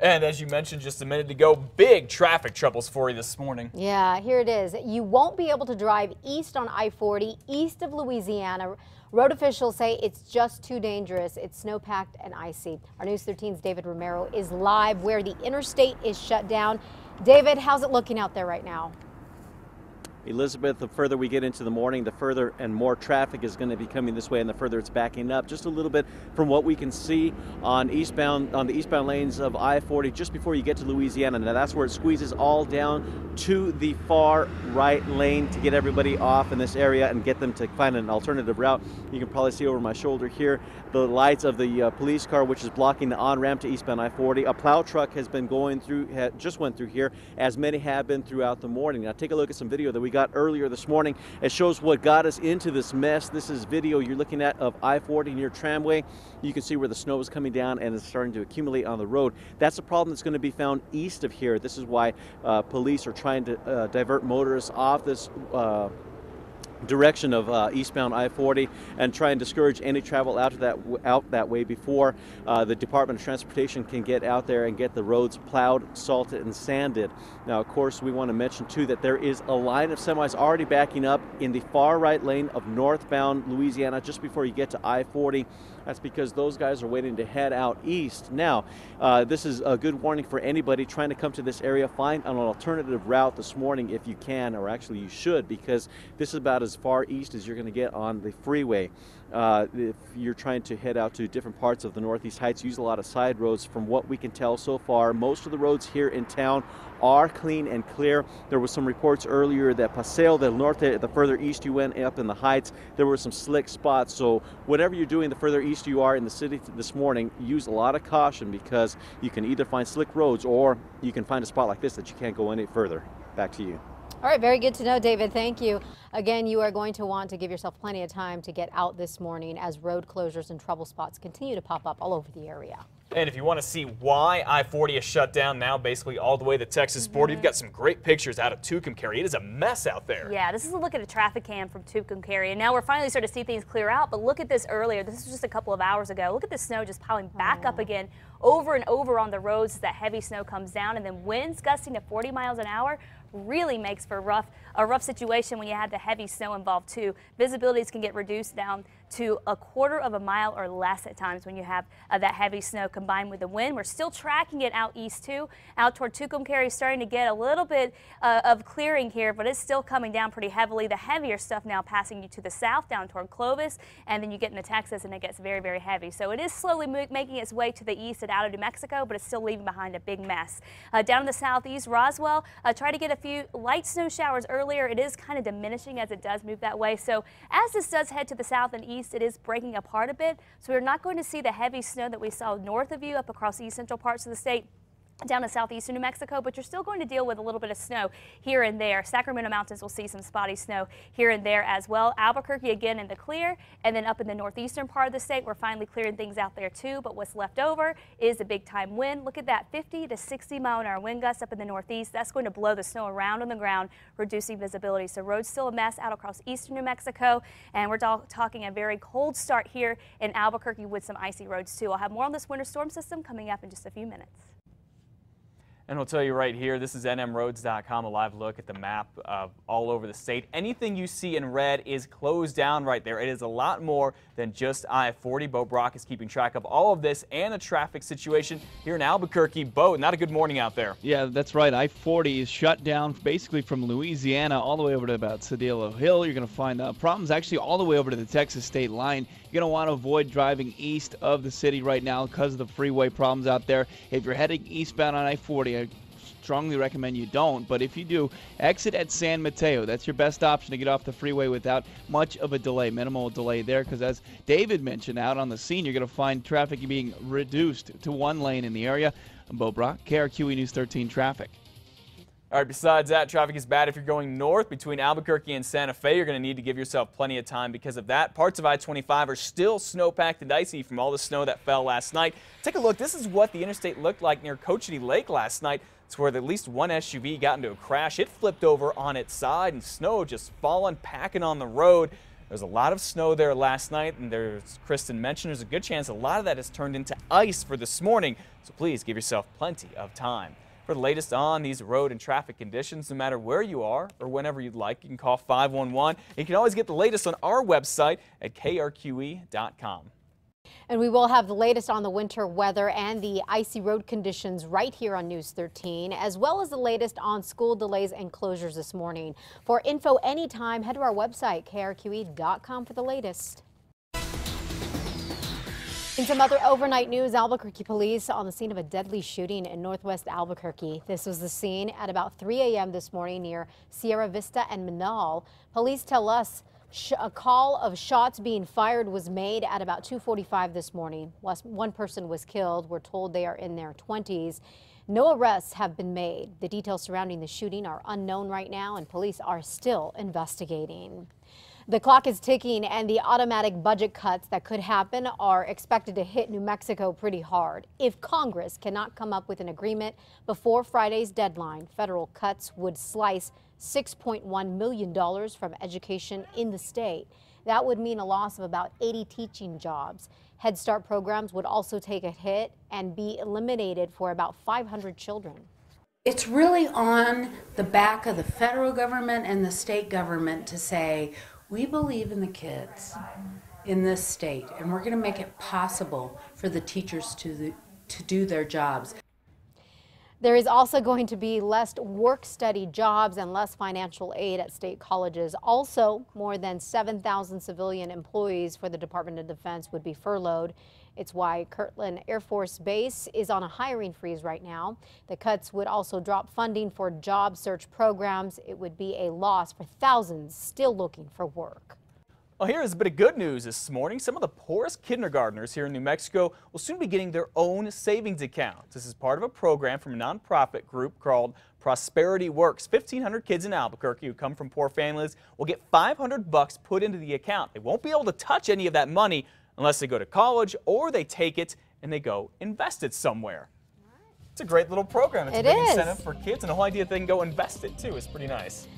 And as you mentioned just a minute ago, big traffic troubles for you this morning. Yeah, here it is. You won't be able to drive east on I-40, east of Louisiana. Road officials say it's just too dangerous. It's snow-packed and icy. Our News 13's David Romero is live where the interstate is shut down. David, how's it looking out there right now? Elizabeth, the further we get into the morning, the further and more traffic is going to be coming this way, and the further it's backing up. Just a little bit from what we can see on the eastbound lanes of I-40 just before you get to Louisiana. Now that's where it squeezes all down to the far right lane to get everybody off in this area and get them to find an alternative route. You can probably see over my shoulder here the lights of the police car, which is blocking the on-ramp to eastbound I-40. A plow truck has been going through, just went through here, as many have been throughout the morning. Now take a look at some video that we got earlier this morning. It shows what got us into this mess. This is video you're looking at of I-40 near Tramway. You can see where the snow is coming down and it's starting to accumulate on the road. That's a problem that's going to be found east of here. This is why police are trying to divert motorists off this direction of eastbound I-40 and try and discourage any travel out that way before the Department of Transportation can get out there and get the roads plowed, salted, and sanded. Now, of course, we want to mention too that there is a line of semis already backing up in the far right lane of northbound Louisiana just before you get to I-40. That's because those guys are waiting to head out east. Now, this is a good warning for anybody trying to come to this area. Find an alternative route this morning if you can, or actually you should, because this is about as far east as you're going to get on the freeway. If you're trying to head out to different parts of the Northeast Heights, use a lot of side roads. From what we can tell so far, most of the roads here in town are clean and clear. There was some reports earlier that Paseo del Norte, the further east you went up in the heights, there were some slick spots. So whatever you're doing, the further east you are in the city this morning, use a lot of caution, because you can either find slick roads or you can find a spot like this that you can't go any further. Back to you. All right, very good to know, David. Thank you. Again, you are going to want to give yourself plenty of time to get out this morning as road closures and trouble spots continue to pop up all over the area. And if you want to see why I-40 is shut down now, basically all the way to the Texas border, you've got some great pictures out of Tucumcari. It is a mess out there. Yeah, this is a look at a traffic cam from Tucumcari, and now we're finally starting to see things clear out. But look at this earlier. This was just a couple of hours ago. Look at the snow just piling back up again over and over on the roads as that heavy snow comes down, and then winds gusting to 40 miles an hour really makes for a rough situation when you have the heavy snow involved too. Visibilities can get reduced down to a quarter of a mile or less at times when you have that heavy snow combined with the wind. We're still tracking it out east too, out toward Tucumcari, starting to get a little bit of clearing here, but it's still coming down pretty heavily. The heavier stuff now passing you to the south down toward Clovis, and then you get into Texas and it gets very, very heavy. So it is slowly making its way to the east and out of New Mexico, but it's still leaving behind a big mess. Down in the southeast, Roswell, try to get a few light snow showers earlier. It is kind of diminishing as it does move that way. So as this does head to the south and east, it is breaking apart a bit. So we're not going to see the heavy snow that we saw north of you up across the east central parts of the state down to southeastern New Mexico, but you're still going to deal with a little bit of snow here and there. Sacramento Mountains will see some spotty snow here and there as well. Albuquerque again in the clear, and then up in the northeastern part of the state, we're finally clearing things out there too, but what's left over is a big time wind. Look at that 50 to 60 mile an hour wind gust up in the northeast. That's going to blow the snow around on the ground, reducing visibility. So roads still a mess out across eastern New Mexico, and we're talking a very cold start here in Albuquerque with some icy roads too. I'll have more on this winter storm system coming up in just a few minutes. And we'll tell you right here, this is nmroads.com, a live look at the map all over the state. Anything you see in red is closed down right there. It is a lot more than just I-40. Bo Brock is keeping track of all of this and the traffic situation here in Albuquerque. Bo, not a good morning out there. Yeah, that's right. I-40 is shut down basically from Louisiana all the way over to about Cedillo Hill. You're going to find problems actually all the way over to the Texas state line. You're going to want to avoid driving east of the city right now because of the freeway problems out there. If you're heading eastbound on I-40, I strongly recommend you don't, but if you do, exit at San Mateo. That's your best option to get off the freeway without much of a delay, minimal delay there, because as David mentioned, out on the scene, you're going to find traffic being reduced to one lane in the area. I'm Bo Brock, KRQE News 13 Traffic. All right, besides that, traffic is bad if you're going north between Albuquerque and Santa Fe. You're going to need to give yourself plenty of time because of that. Parts of I-25 are still snow-packed and icy from all the snow that fell last night. Take a look. This is what the interstate looked like near Cochiti Lake last night. It's where at least one SUV got into a crash. It flipped over on its side and snow just falling, packing on the road. There's a lot of snow there last night, and there's, Kristen mentioned, there's a good chance a lot of that has turned into ice for this morning, so please give yourself plenty of time. For the latest on these road and traffic conditions, no matter where you are or whenever you'd like, you can call 511. You can always get the latest on our website at KRQE.com. And we will have the latest on the winter weather and the icy road conditions right here on News 13, as well as the latest on school delays and closures this morning. For info anytime, head to our website, KRQE.com, for the latest. In some other overnight news, Albuquerque police on the scene of a deadly shooting in northwest Albuquerque. This was the scene at about 3 a.m. this morning near Sierra Vista and Manal. Police tell us a call of shots being fired was made at about 2:45 this morning. One person was killed. We're told they are in their 20s. No arrests have been made. The details surrounding the shooting are unknown right now, and police are still investigating. The clock is ticking, and the automatic budget cuts that could happen are expected to hit New Mexico pretty hard. If Congress cannot come up with an agreement before Friday's deadline, federal cuts would slice $6.1 million from education in the state. That would mean a loss of about 80 teaching jobs. Head Start programs would also take a hit and be eliminated for about 500 children. It's really on the back of the federal government and the state government to say, we believe in the kids in this state, and we're going to make it possible for the teachers to do their jobs. There is also going to be less work-study jobs and less financial aid at state colleges. Also, more than 7,000 civilian employees for the Department of Defense would be furloughed. It's why Kirtland Air Force Base is on a hiring freeze right now. The cuts would also drop funding for job search programs. It would be a loss for thousands still looking for work. Well, here's a bit of good news this morning. Some of the poorest kindergartners here in New Mexico will soon be getting their own savings accounts. This is part of a program from a nonprofit group called Prosperity Works. 1,500 kids in Albuquerque who come from poor families will get $500 put into the account. They won't be able to touch any of that money unless they go to college or they take it and they go invest it somewhere. It's a great little program. It's a big incentive for kids, and the whole idea that they can go invest it too is pretty nice.